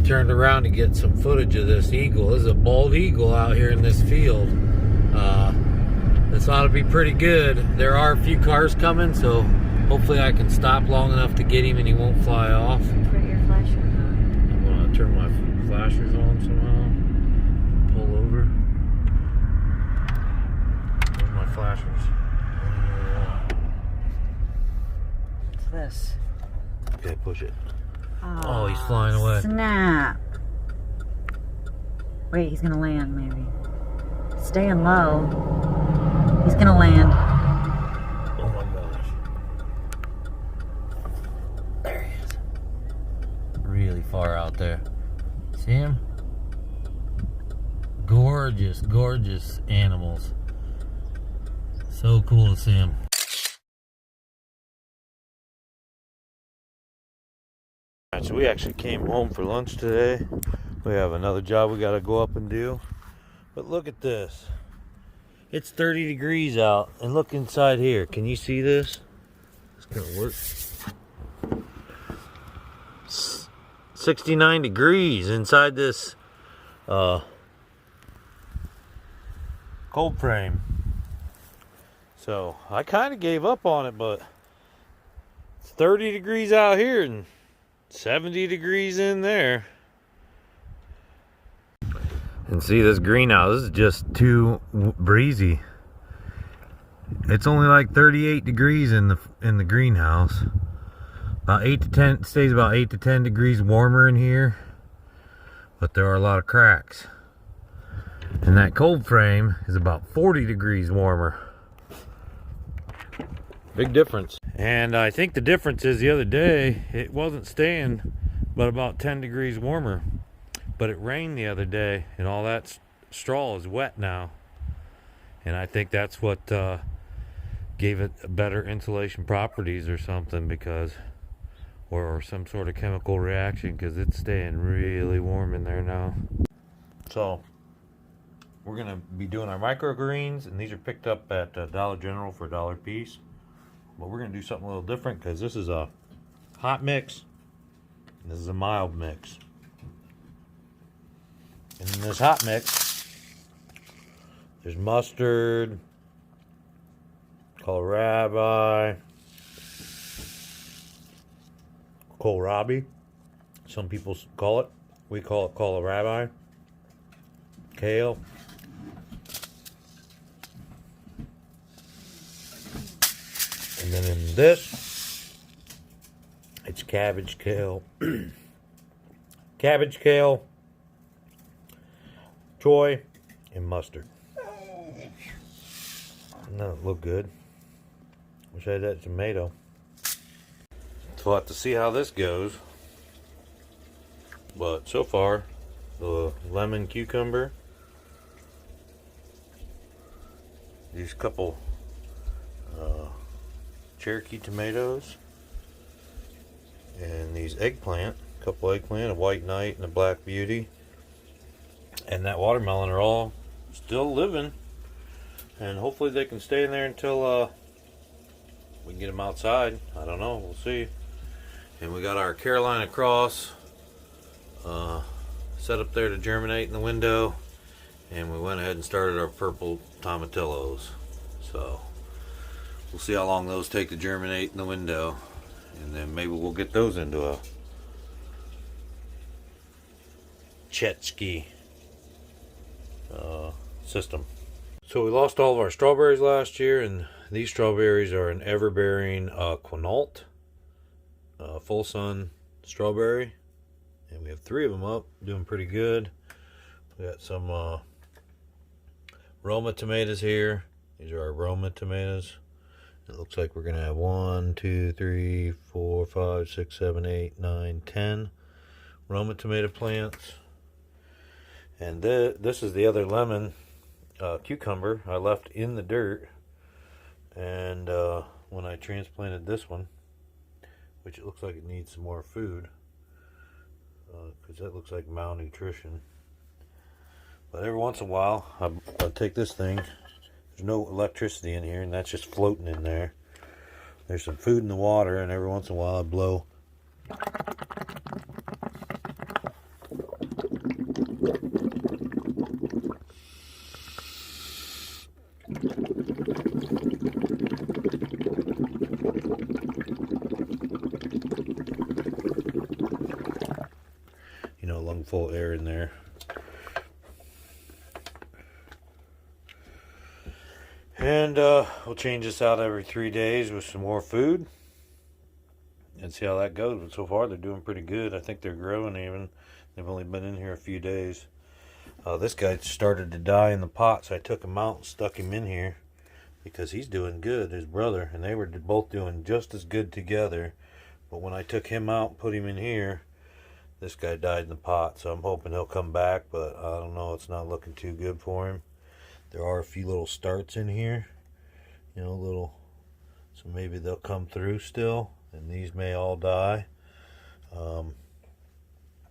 turned around to get some footage of this eagle. This is a bald eagle out here in this field. This ought to be pretty good. There are a few cars coming, so hopefully I can stop long enough to get him and he won't fly off. Put your flashers on. I'm gonna turn my flashers on somehow. Pull over. Where's my flashers? What's this? Okay, push it. Oh, he's flying away. Snap. Wait, he's gonna land maybe. Staying low. He's gonna land. Oh my gosh. There he is. Really far out there. See him? Gorgeous, gorgeous animals. So cool to see him. So we actually came home for lunch today. We have another job we gotta go up and do. But look at this. It's 30 degrees out, and look inside here. Can you see this? It's gonna work. 69 degrees inside this cold frame. So I kind of gave up on it, but it's 30 degrees out here and 70 degrees in there. And see, this greenhouse is just too breezy. It's only like 38 degrees in the greenhouse. About 8 to 10, it stays about 8 to 10 degrees warmer in here, but there are a lot of cracks. And that cold frame is about 40 degrees warmer. Big difference. And I think the difference is the other day it wasn't staying but about 10 degrees warmer. But it rained the other day, and all that straw is wet now. And I think that's what gave it better insulation properties or something, because, or some sort of chemical reaction, because it's staying really warm in there now. So, we're going to be doing our microgreens, and these are picked up at Dollar General for $1 a piece. But we're going to do something a little different, because this is a hot mix, and this is a mild mix. And in this hot mix, there's mustard, kohlrabi, kohlrabi, some people call it. We call it kohlrabi, kale, and then in this, it's cabbage, kale, cabbage, kale, choy, and mustard. That doesn't look good. Wish I had that tomato. So we'll have to see how this goes. But so far, the lemon cucumber, these couple Cherokee tomatoes, and these eggplant, a couple eggplant, a white knight and a black beauty, and that watermelon are all still living, and hopefully they can stay in there until we can get them outside. I don't know, we'll see. And we got our Carolina cross set up there to germinate in the window, and we went ahead and started our purple tomatillos. So we'll see how long those take to germinate in the window, and then maybe we'll get those into a Kratky system. So we lost all of our strawberries last year, and these strawberries are an ever-bearing Quinault full sun strawberry, and we have 3 of them up, doing pretty good. We got some Roma tomatoes here. These are our Roma tomatoes. It looks like we're gonna have 1, 2, 3, 4, 5, 6, 7, 8, 9, 10 Roma tomato plants. And this is the other lemon cucumber I left in the dirt, and when I transplanted this one, which it looks like it needs some more food, because that looks like malnutrition. But every once in a while I'll take this thing. There's no electricity in here, and that's just floating in there. There's some food in the water, and every once in a while I blow you know, a lung full of air in there. And we'll change this out every 3 days with some more food and see how that goes. But so far they're doing pretty good. I think they're growing even. They've only been in here a few days. This guy started to die in the pot, so I took him out and stuck him in here because he's doing good, his brother, and they were both doing just as good together. But when I took him out and put him in here, this guy died in the pot, so I'm hoping he'll come back, but I don't know, it's not looking too good for him. There are a few little starts in here, you know, so maybe they'll come through still, and these may all die.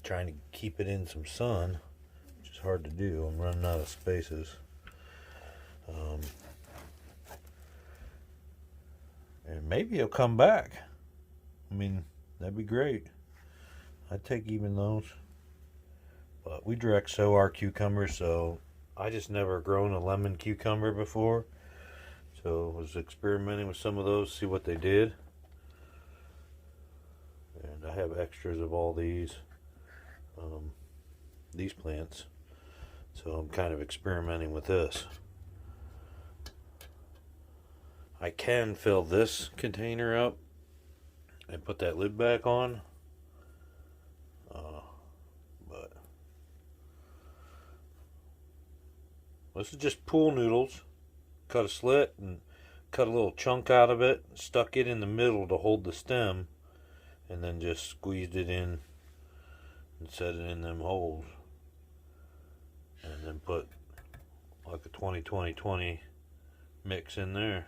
Trying to keep it in some sun, which is hard to do. I'm running out of spaces. And maybe he'll come back. I mean, that'd be great. I'd take even those. But we direct sow our cucumbers, so I just never grown a lemon cucumber before. So I was experimenting with some of those, see what they did. And I have extras of all these plants. So I'm kind of experimenting with this. I can fill this container up and put that lid back on. But this is just pool noodles. Cut a slit and cut a little chunk out of it, stuck it in the middle to hold the stem, and then just squeezed it in and set it in them holes. And then put like a 20-20-20 mix in there.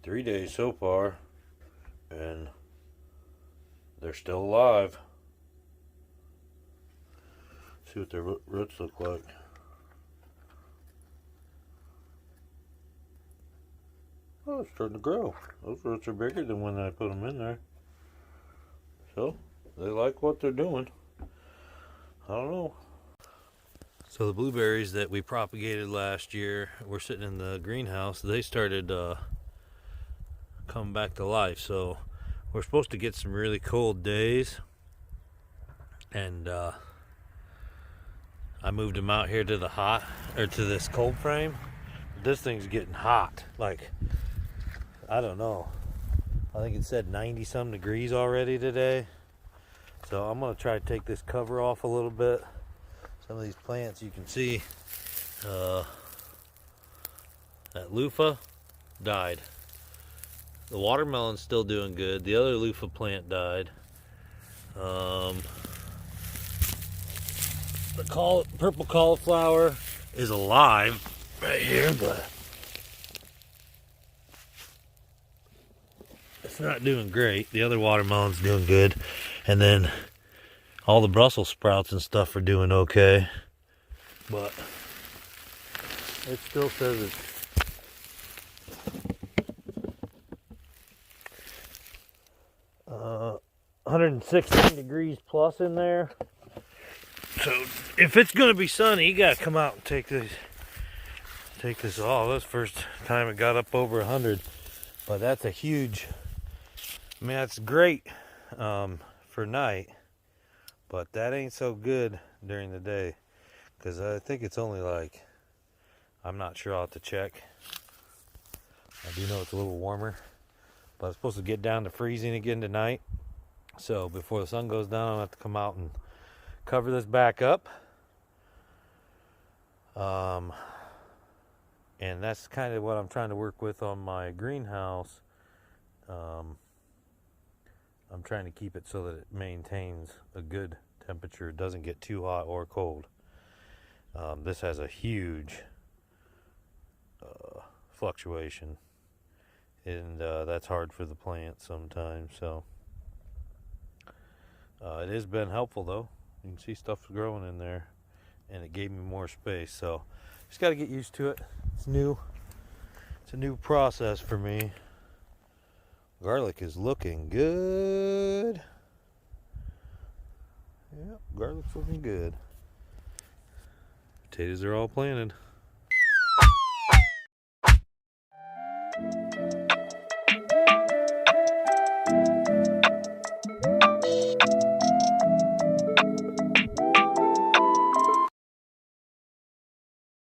3 days so far, and they're still alive. See what their roots look like. Oh, it's starting to grow. Those roots are bigger than when I put them in there. So, they like what they're doing. I don't know. So the blueberries that we propagated last year were sitting in the greenhouse. They started coming back to life. So we're supposed to get some really cold days. And I moved them out here to the to this cold frame. This thing's getting hot. Like, I don't know. I think it said 90 some degrees already today. So I'm going to try to take this cover off a little bit. Some of these plants you can see, that loofah died. The watermelon's still doing good. The other loofah plant died. The purple cauliflower is alive right here, but it's not doing great. The other watermelon's doing good. And then all the Brussels sprouts and stuff are doing okay. But it still says it's 116 degrees plus in there. So if it's gonna be sunny, you gotta come out and take this off. That's the first time it got up over 100. But that's a huge, I mean, that's great for night, but that ain't so good during the day, because I think it's only like, I'm not sure, I'll have to check. I do know it's a little warmer, but it's supposed to get down to freezing again tonight. So before the sun goes down, I'll have to come out and cover this back up. And that's kind of what I'm trying to work with on my greenhouse. I'm trying to keep it so that it maintains a good temperature. It doesn't get too hot or cold. This has a huge fluctuation, and that's hard for the plant sometimes. So it has been helpful, though. You can see stuff's growing in there, and it gave me more space. So just got to get used to it. It's new. It's a new process for me. Garlic is looking good. Yep, garlic's looking good. Potatoes are all planted.